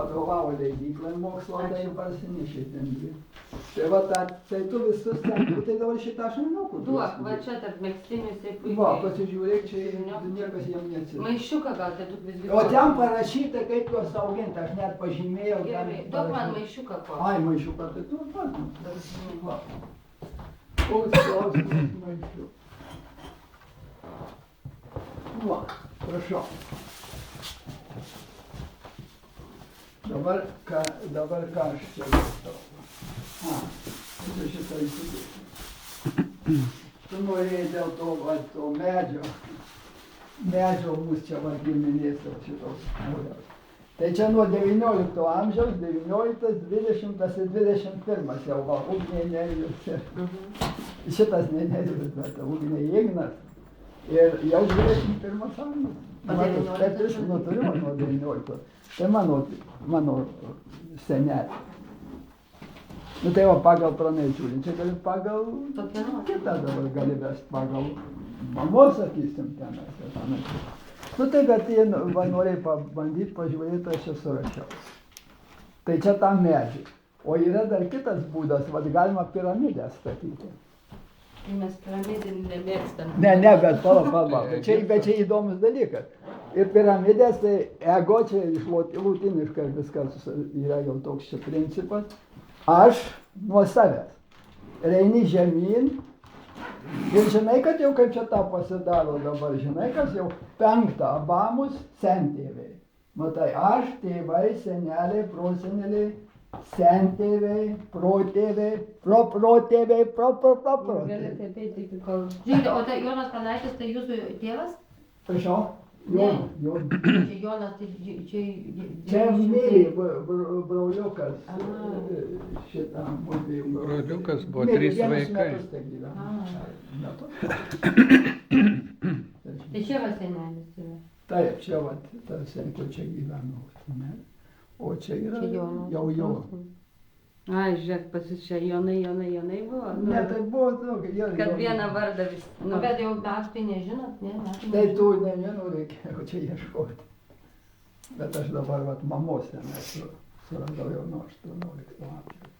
vadovavo leidyklai mokslo, tai parsinešė ten dvi. Tai va, tai tu visus ten, tai dabar šitą aš nemoku. Duok, va čia tarp megztinių jisai puikiai. Va, pasižiūrėk, čia niekas jam neatsirado. Maišiuką gal tai duok visgi. O ten parašyta, kaip juos auginti, aš net pažymėjau. Gerai, duok man maišiuką ko. Ai, maišiuką, tai tu pat. Va. Koks klausimas maišiuką. Va, prašau. Dabar ką aš čia vystau. Tu šitą įsidėsiu. Tu norėjai dėl to medžio. Medžio mūsų čia va giminės šitos mūros. Tai čia nuo 19 amžiaus, 19, 20 ir 21 jau va, Ugnė Nerijus. Šitas ne Nerijus, bet Ugnė Ignas. Ir jau 21 amžius. Taip jis nuturimo nuo 19. Tai mano senelė. Nu tai va pagal pranaičiūlį, čia gali pagal kitą dabar gali vest, pagal mamos, sakysim, ten esi panašiai. Nu tai bet jie va norėjai pabandyti, pažiūrėti, aš čia surašiau. Tai čia tam medžiai. O yra dar kitas būdas, va galima piramidę statyti. Mes piramidį nemėgstam. Ne, bet pala. Bet čia įdomus dalykas. Ir piramidės, tai ego čia iš lotiniškai viskas yra jau toks čia principas. Aš nuo savęs. Reini žemyn ir žinai, kad jau kaip čia tą pasidaro dabar, žinai, kas jau 5 abamus sentėviai. Matai, aš, tėvai, seneliai, proseneliai, sentėviai, protėviai, protėviai, protėviai. Gali taip eiti iki kol. Žiūrėkite, o tai Jonas Pranaitis, tai jūsų tėvas? Prašau? Jonas. Čia Jonas, tai čia... Čia Mėly broliukas šitam mūsų. Broliukas buvo 3 vaikai. Tai čia va senelis yra. Taip, čia va, tas senko čia gyveno. O čia yra jau Jonas. Ai, žiūrėk, pas jūs čia Jonai buvo? Ne, tai buvo daug. Kad vieną vardą vis... Nu, bet jau aš tai nežinot, ne? Tai tu nežinau, reikėjo čia ieškoti. Bet aš dabar vat mamos ten esu, suradau jau nuo 18 amžiaus.